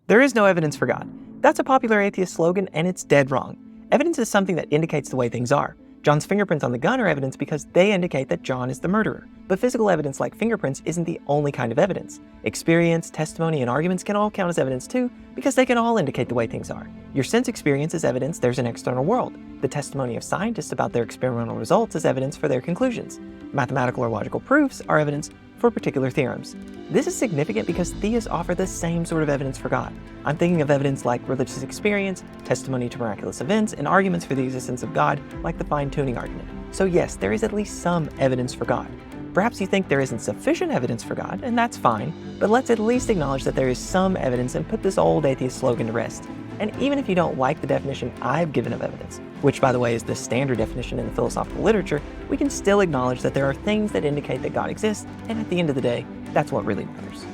There is no evidence for God. That's a popular atheist slogan, and it's dead wrong. Evidence is something that indicates the way things are. John's fingerprints on the gun are evidence because they indicate that John is the murderer. But physical evidence like fingerprints isn't the only kind of evidence. Experience, testimony, and arguments can all count as evidence too, because they can all indicate the way things are. Your sense experience is evidence there's an external world. The testimony of scientists about their experimental results is evidence for their conclusions. Mathematical or logical proofs are evidence for particular theorems. This is significant because theists offer the same sort of evidence for God. I'm thinking of evidence like religious experience, testimony to miraculous events, and arguments for the existence of God, like the fine-tuning argument. So yes, there is at least some evidence for God. Perhaps you think there isn't sufficient evidence for God, and that's fine, but let's at least acknowledge that there is some evidence and put this old atheist slogan to rest. And even if you don't like the definition I've given of evidence, which by the way is the standard definition in the philosophical literature, we can still acknowledge that there are things that indicate that God exists, and at the end of the day, that's what really matters.